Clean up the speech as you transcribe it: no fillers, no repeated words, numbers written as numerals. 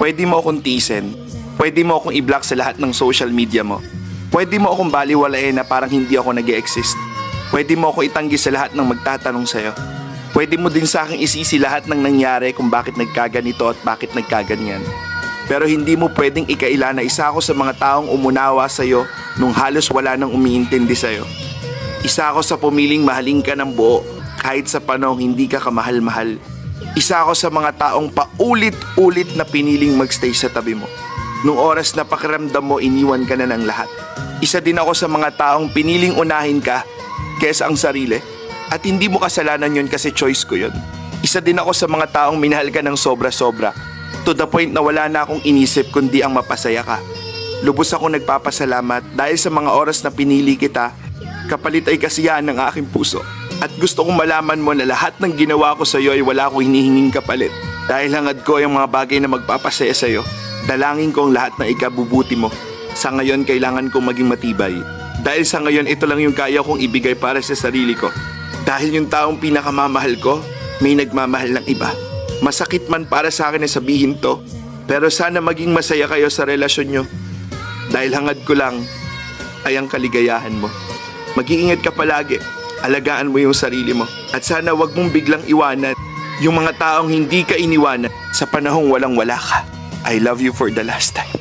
Pwede mo akong tiisin. Pwede mo akong i-block sa lahat ng social media mo. Pwede mo akong baliwalain na parang hindi ako nag-e-exist. Pwede mo akong itanggi sa lahat ng magtatanong sa'yo. Pwede mo din sa akin isisi lahat ng nangyari kung bakit nagkaganito at bakit nagkaganyan. Pero hindi mo pwedeng ikaila na isa ako sa mga taong umunawa sa'yo nung halos wala nang umiintindi sa'yo. Isa ako sa pumiling mahalin ka ng buo kahit sa panahong hindi ka kamahal-mahal. Isa ako sa mga taong paulit-ulit na piniling magstay sa tabi mo. Nung oras na pakiramdam mo iniwan ka na ng lahat. Isa din ako sa mga taong piniling unahin ka kesa ang sarili. At hindi mo kasalanan yun kasi choice ko yun. Isa din ako sa mga taong minahal ka ng sobra-sobra. To the point na wala na akong inisip kundi ang mapasaya ka. Lubos ako nagpapasalamat dahil sa mga oras na pinili kita, kapalit ay kasiyahan ng aking puso. At gusto kong malaman mo na lahat ng ginawa ko sa iyo ay wala akong hinihinging kapalit. Dahil hangad ko yung mga bagay na magpapasaya sa iyo, dalangin ko ang lahat ng ikabubuti mo. Sa ngayon, kailangan kong maging matibay. Dahil sa ngayon, ito lang yung kaya kong ibigay para sa sarili ko. Dahil yung taong pinakamamahal ko, may nagmamahal ng iba. Masakit man para sa akin na sabihin to, pero sana maging masaya kayo sa relasyon nyo. Dahil hangad ko lang ay ang kaligayahan mo. Mag-iingat ka palagi, alagaan mo yung sarili mo. At sana wag mong biglang iwanan yung mga taong hindi ka iniwanan sa panahong walang-wala ka. I love you for the last time.